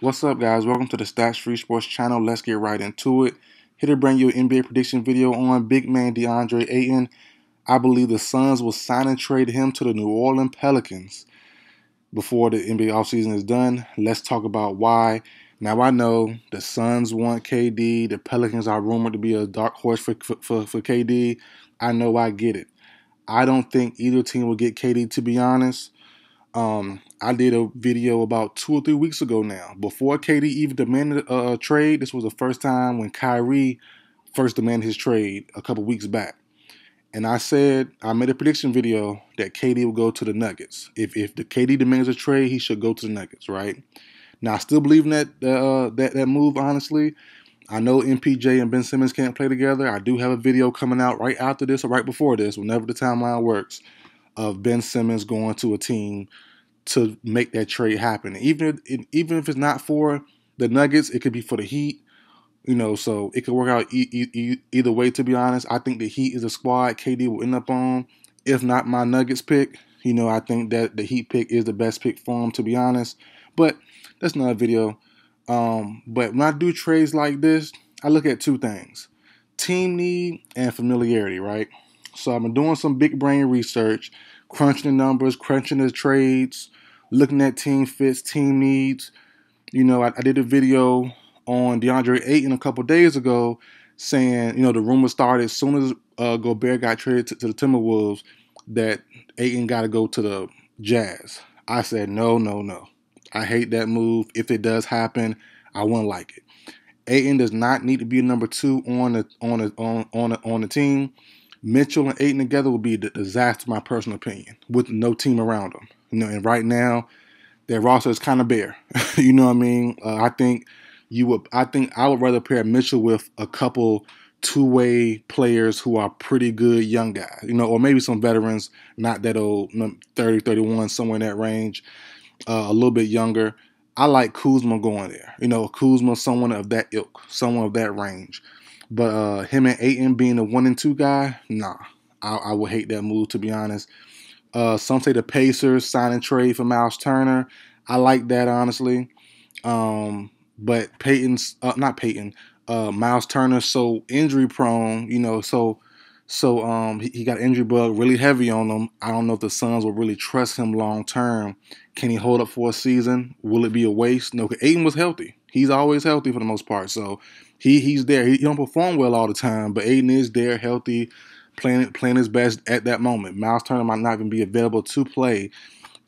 What's up, guys? Welcome to the Stats Free Sports channel. Let's get right into it. Here to bring you an NBA prediction video on big man DeAndre Ayton. I believe the Suns will sign and trade him to the New Orleans Pelicans before the NBA offseason is done. Let's talk about why. Now, I know the Suns want KD. The Pelicans are rumored to be a dark horse for KD. I know, I get it. I don't think either team will get KD, to be honest. I did a video about 2 or 3 weeks ago now. Before KD even demanded a trade, this was the first time when Kyrie first demanded his trade a couple weeks back. And I made a prediction video that KD will go to the Nuggets. If the KD demands a trade, he should go to the Nuggets, right? Now, I still believe in that move, honestly. I know MPJ and Ben Simmons can't play together. I do have a video coming out right after this or right before this, whenever the timeline works, of Ben Simmons going to a team to make that trade happen. Even if it's not for the Nuggets, it could be for the Heat. So it could work out either way, to be honest. I think the Heat is a squad KD will end up on. If not my Nuggets pick, I think that the Heat pick is the best pick for him, to be honest. But that's another video. But when I do trades like this, I look at two things: team need and familiarity, right? So I've been doing some big brain research, crunching the numbers, crunching the trades, looking at team fits, team needs. I did a video on DeAndre Ayton a couple days ago saying, the rumor started as soon as Gobert got traded to the Timberwolves that Ayton got to go to the Jazz. I said, no. I hate that move. If it does happen, I wouldn't like it. Ayton does not need to be a number 2 on the team. Mitchell and Ayton together would be a disaster, in my personal opinion, with no team around them. And right now, their roster is kind of bare. You know what I mean? I think I would rather pair Mitchell with a couple two-way players who are pretty good young guys, or maybe some veterans, not that old, 30, 31, somewhere in that range, a little bit younger. I like Kuzma going there. Kuzma, someone of that ilk, someone of that range. But him and Ayton being a 1 and 2 guy, nah. I would hate that move, to be honest. Some say the Pacers sign and trade for Miles Turner. I like that, honestly. But Miles Turner's so injury prone, he got injury bug really heavy on him. I don't know if the Suns will really trust him long term. Can he hold up for a season? Will it be a waste? No, because Ayton was healthy. He's always healthy for the most part. So he's there. He don't perform well all the time, but Ayton is there, healthy, playing his best at that moment. Miles Turner might not even be available to play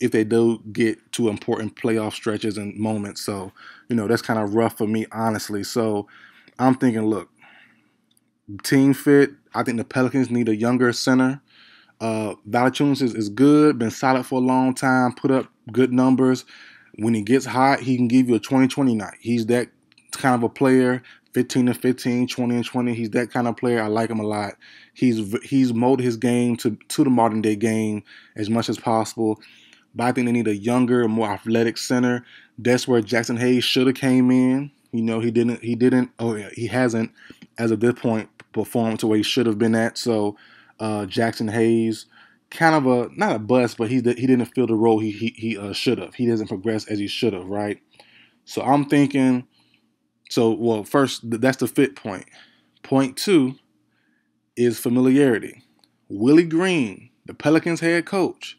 if they do get to important playoff stretches and moments. So, that's kind of rough for me, honestly. So I'm thinking, look, team fit, I think the Pelicans need a younger center. Valanciunas is good, been solid for a long time, put up good numbers. When he gets hot, he can give you a 20-20 night. He's that kind of a player, 15 and 15, 20 and 20. He's that kind of player. I like him a lot. He's molded his game to the modern day game as much as possible. But I think they need a younger, more athletic center. That's where Jackson Hayes should have came in. He hasn't, as of this point, performed to where he should have been at. So Jackson Hayes, kind of not a bust, but he didn't fill the role he should have. He doesn't progress as he should have, right? So I'm thinking, first, that's the fit point. Point 2 is familiarity. Willie Green, the Pelicans head coach,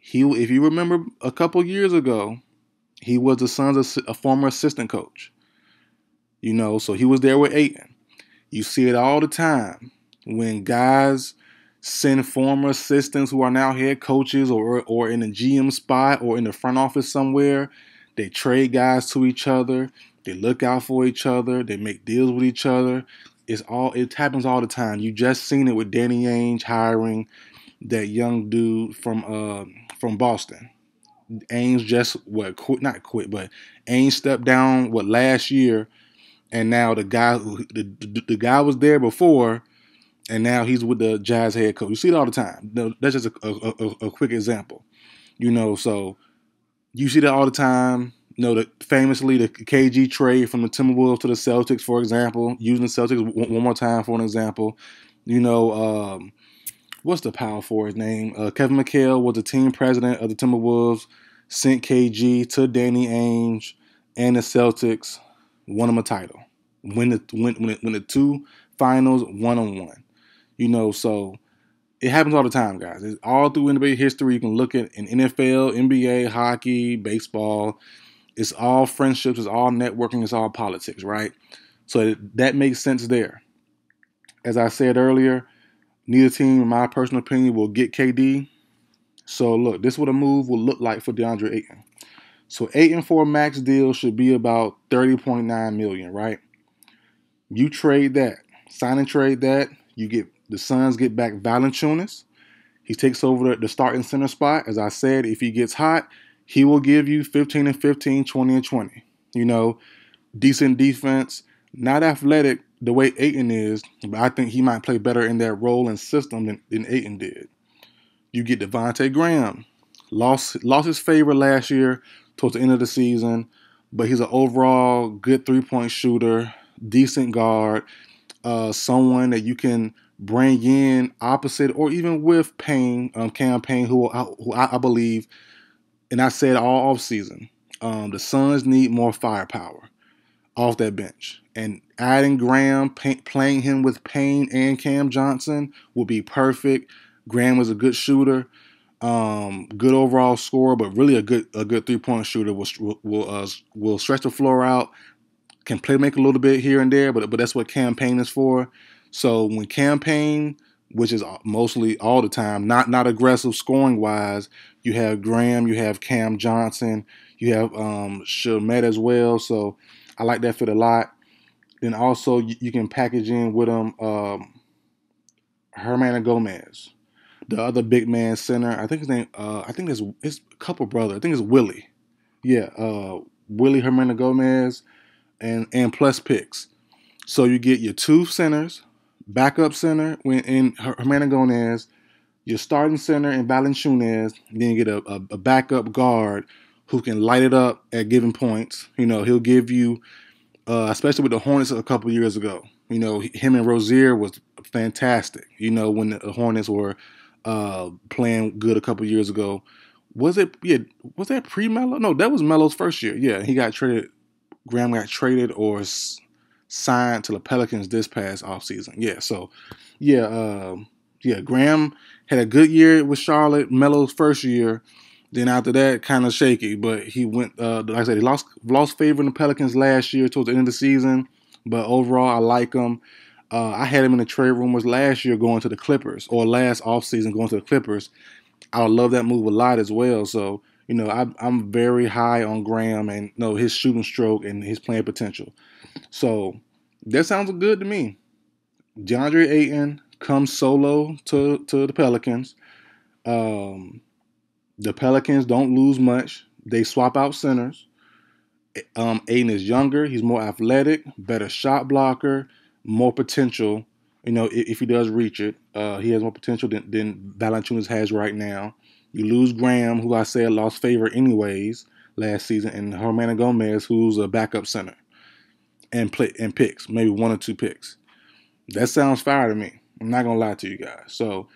if you remember a couple years ago, he was the Suns' a former assistant coach. So he was there with Ayton. You see it all the time when guys send former assistants who are now head coaches or in a GM spot or in the front office somewhere. They trade guys to each other. They look out for each other. They make deals with each other. It happens all the time. You just seen it with Danny Ainge hiring that young dude from Boston. Ainge just not quit, but Ainge stepped down last year, and now the guy guy was there before, and now he's with the Jazz head coach. You see it all the time. That's just a quick example. So you see that all the time. Famously the KG trade from the Timberwolves to the Celtics, for example, using the Celtics one more time for an example. What's the power forward's name? Kevin McHale was the team president of the Timberwolves, sent KG to Danny Ainge, and the Celtics won them a title. Win the two finals 1-on-1. You know, so it happens all the time, guys. It's all through NBA history. You can look at in NFL, NBA, hockey, baseball. It's all friendships. It's all networking. It's all politics, right? So that makes sense there. As I said earlier, neither team, in my personal opinion, will get KD. So look, this is what a move will look like for DeAndre Ayton. So Ayton for a max deal should be about $30.9 million, right? You trade that, sign and trade that. You get the Suns get back Valanciunas. He takes over the starting center spot. As I said, if he gets hot, he will give you 15 and 15, 20 and 20. You know, decent defense, not athletic the way Ayton is, but I think he might play better in that role and system than Ayton did. You get Devontae Graham. Lost his favor last year towards the end of the season, but he's an overall good three-point shooter, decent guard, someone that you can bring in opposite or even with Payne, Cam Payne, who I believe, and I said all offseason, the Suns need more firepower off that bench. And adding Graham, playing him with Payne and Cam Johnson would be perfect. Graham was a good shooter, good overall scorer, but really a good 3-point shooter. Will stretch the floor out, can play make a little bit here and there, but that's what Cam Payne is for. So when Cam Payne, which is mostly all the time, not aggressive scoring wise, you have Graham, you have Cam Johnson, you have Shamet as well. So I like that fit a lot. Then also you can package in with him Herman Gomez, the other big man center. I think his name. I think it's his couple brother. I think it's Willie. Yeah, Willie Herman Gomez, and plus picks. So you get your two centers, backup center in Herman Gomez, your starting center in Valanciunas. Then you get a backup guard who can light it up at given points. You know, he'll give you. Especially with the Hornets a couple years ago. You know, him and Rozier was fantastic. You know, when the Hornets were playing good a couple years ago. Was it? Yeah, was that pre-Melo? No, that was Melo's first year. Yeah, he got traded. Graham got traded or signed to the Pelicans this past offseason. Yeah, so yeah, Graham had a good year with Charlotte. Melo's first year. Then after that, kind of shaky. But he went, like I said, he lost favor in the Pelicans last year towards the end of the season. But overall, I like him. I had him in the trade rumors last year going to the Clippers, or last offseason going to the Clippers. I would love that move a lot as well. So, you know, I'm very high on Graham and his shooting stroke and his playing potential. So that sounds good to me. DeAndre Ayton comes solo to the Pelicans. The Pelicans don't lose much. They swap out centers. Ayton is younger. He's more athletic, better shot blocker, more potential. You know, if he does reach it, he has more potential than Valanciunas has right now. You lose Graham, who I said lost favor anyways last season, and Herman Gomez, who's a backup center, and picks, maybe 1 or 2 picks. That sounds fire to me. I'm not gonna lie to you guys. So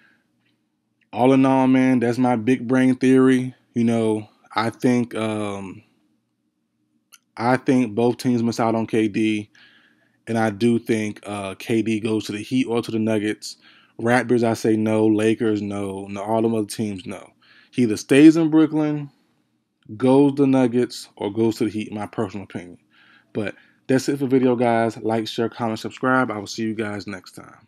all in all, man, that's my big brain theory. You know, I think both teams miss out on KD, and I do think KD goes to the Heat or to the Nuggets. Raptors, I say no. Lakers, no. No, all them other teams, no. He either stays in Brooklyn, goes to the Nuggets, or goes to the Heat, in my personal opinion. But that's it for the video, guys. Like, share, comment, subscribe. I will see you guys next time.